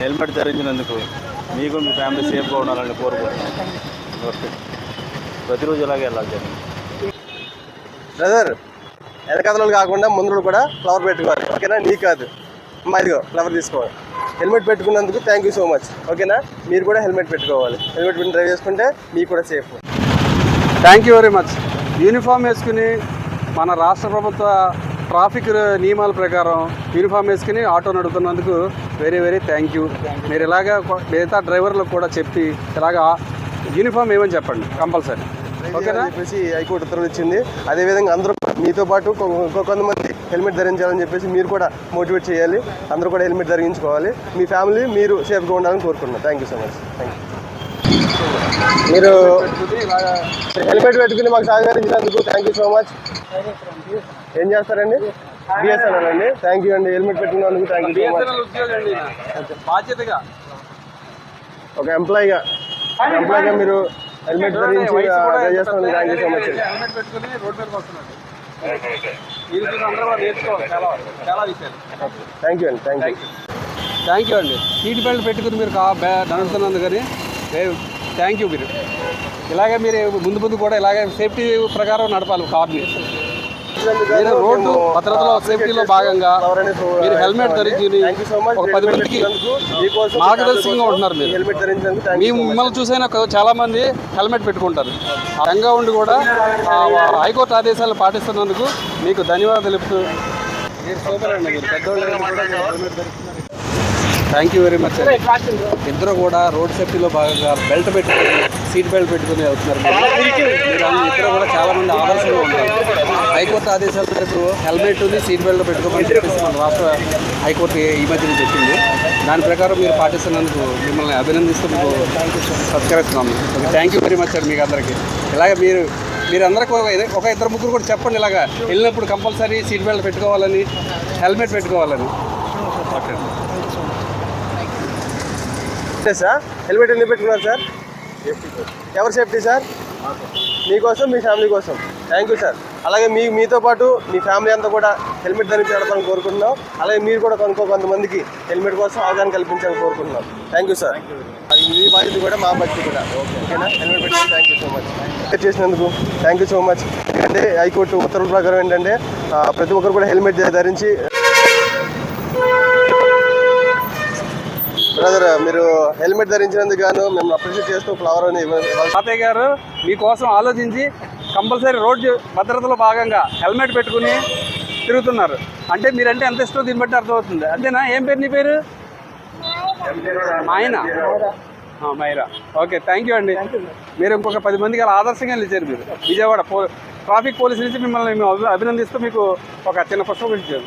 Helmet ధరించినందుకు మీకు మీ family సేఫ్గా ఉండాలని కోరుకుంటున్నాను. ఓకే, ప్రతిరోజు ఇలాగే వెళ్ళాలి సార్. బ్రదర్, వెనకాతలు కాకుండా ముందు కూడా ఫ్లవర్ పెట్టుకోవాలి, ఓకేనా? నీ కాదు మా, ఇదిగో ఫ్లవర్ తీసుకోవాలి. హెల్మెట్ పెట్టుకున్నందుకు థ్యాంక్ యూ సో మచ్, ఓకేనా? మీరు కూడా హెల్మెట్ పెట్టుకోవాలి. హెల్మెట్ పెట్టుకుని డ్రైవ్ చేసుకుంటే మీకు కూడా safe. Thank you very much. Uniform వేసుకుని మన రాష్ట్ర ప్రభుత్వ ట్రాఫిక్ నియమాల ప్రకారం యూనిఫామ్ వేసుకుని ఆటో నడుపుతున్నందుకు వెరీ వెరీ థ్యాంక్ యూ. మీరు ఇలాగా మిగతా డ్రైవర్లకు కూడా చెప్పి ఇలాగా యూనిఫామ్ ఏమని చెప్పండి కంపల్సరీ, ఓకేనా? చెప్పేసి హైకోర్టు ఉత్తర్వులు ఇచ్చింది. అదేవిధంగా అందరూ మీతో పాటు కొంతమంది హెల్మెట్ ధరించాలని చెప్పేసి మీరు కూడా మోటివేట్ చేయాలి. అందరూ కూడా హెల్మెట్ ధరించుకోవాలి. మీ ఫ్యామిలీ మీరు సేఫ్గా ఉండాలని కోరుకుంటున్నాను. Thank you so much. Thank you. మీరు హెల్మెట్ పెట్టుకుని మాకు సహకరించినందుకు థ్యాంక్ యూ సో మచ్. ఏం చేస్తారండి? బిఎస్ఎన్ఎల్ అండి. థ్యాంక్ యూ అండి. హెల్మెట్ పెట్టుకున్నందుకు థ్యాంక్ యూ సో మచ్. బాధ్యతగా ఒక ఎంప్లాయీగా మీరు హెల్మెట్ ధరించి చేస్తున్నందుకు thank you so much. Helmet పెట్టుకుని రోడ్ మీదకి వస్తున్నాడు. నేర్చుకోవాలి చాలా విషయాలు. థ్యాంక్ యూ అండి. థ్యాంక్ యూ అండి. సీట్ బెల్ట్ పెట్టుకుని మీరు నడుస్తున్నందుకు కానీ థ్యాంక్ యూ. మీరు ఇలాగే మీరు ముందు కూడా ఇలాగే సేఫ్టీ ప్రకారం నడపాలి కార్ని. మీరు రోడ్డు భద్రతలో సేఫ్టీలో భాగంగా మీరు హెల్మెట్ ధరించి ఒక 10 మందికి మార్గదర్శకంగా ఉంటున్నారు. మీరు మిమ్మల్ని చూసైనా చాలా మంది హెల్మెట్ పెట్టుకుంటారు. రంగా ఉండి కూడా హైకోర్టు ఆదేశాలు పాటిస్తున్నందుకు మీకు ధన్యవాదాలు తెలుపుతూ మీరు సూపర్ అండి. మీరు పెద్దోళ్ళు. థ్యాంక్ యూ వెరీ మచ్ అండి. ఇద్దరు కూడా రోడ్ సేఫ్టీలో భాగంగా బెల్ట్ పెట్టుకుని సీట్ బెల్ట్ పెట్టుకుని వెళ్తున్నారు. మీరు ఇద్దరు కూడా చాలామంది ఆదర్శంగా ఉంటారు. హైకోర్టు ఆదేశాల రేపు హెల్మెట్ ఉంది, సీట్ బెల్ట్ పెట్టుకోమని చెప్పేసి మన రాష్ట్ర హైకోర్టు ఈ మధ్యన చెప్పింది. దాని ప్రకారం మీరు పాటిస్తున్నందుకు మిమ్మల్ని అభినందిస్తూ మీకు సత్కరిస్తున్నాము. థ్యాంక్ యూ వెరీ మచ్ అండి మీకు అందరికీ. ఇలాగ మీరందరికీ ఒక ఇద్దరు ముగ్గురు కూడా చెప్పండి, ఇలాగా వెళ్ళినప్పుడు కంపల్సరీ సీట్ బెల్ట్ పెట్టుకోవాలని, హెల్మెట్ పెట్టుకోవాలని. ఓకే సార్, హెల్మెట్ ఎందుకు పెట్టుకున్నారు సార్? ఎవరి సేఫ్టీ సార్? మీకోసం, మీ ఫ్యామిలీ కోసం. Thank you sir. అలాగే మీతో పాటు మీ ఫ్యామిలీ అంతా కూడా హెల్మెట్ ధరించి నడపాలని కోరుకుంటున్నాం. అలాగే మీరు కూడా కొంతమందికి హెల్మెట్ కోసం అవగాహన కల్పించాలని కోరుకుంటున్నాం. Thank you sir. అది మీ బాధ్యత కూడా, మా బాధ్యత కూడా, ఓకేనా? హెల్మెట్ పెట్టుకుని థ్యాంక్ యూ సో మచ్. చేసినందుకు థ్యాంక్ యూ సో మచ్. ఎందుకంటే హైకోర్టు ఉత్తర్వుల ప్రకారం ఏంటంటే ప్రతి ఒక్కరు కూడా హెల్మెట్ ధరించి. బ్రదర్, మీరు హెల్మెట్ ధరించినందుకు గాను మేము అప్రిషియేట్ చేస్తూ ఫ్లవర్ అని తాతయ్య గారు మీకోసం ఆలోచించి కంపల్సరీ రోడ్డు భద్రతలో భాగంగా హెల్మెట్ పెట్టుకుని తిరుగుతున్నారు. అంటే మీరంటే ఎంత ఇష్టం దీన్ని బట్టి అర్థమవుతుంది. అంతేనా? ఏం పేరు నీ పేరు? ఆయన మైరా. ఓకే, థ్యాంక్ యూ అండి. మీరు ఇంకొక 10 మందికి అలా ఆదర్శంగా నిలిచారు. మీరు విజయవాడ ట్రాఫిక్ పోలీసు నుంచి మిమ్మల్ని మేము అభినందిస్తూ మీకు ఒక చిన్న పుష్పం ఇచ్చారు.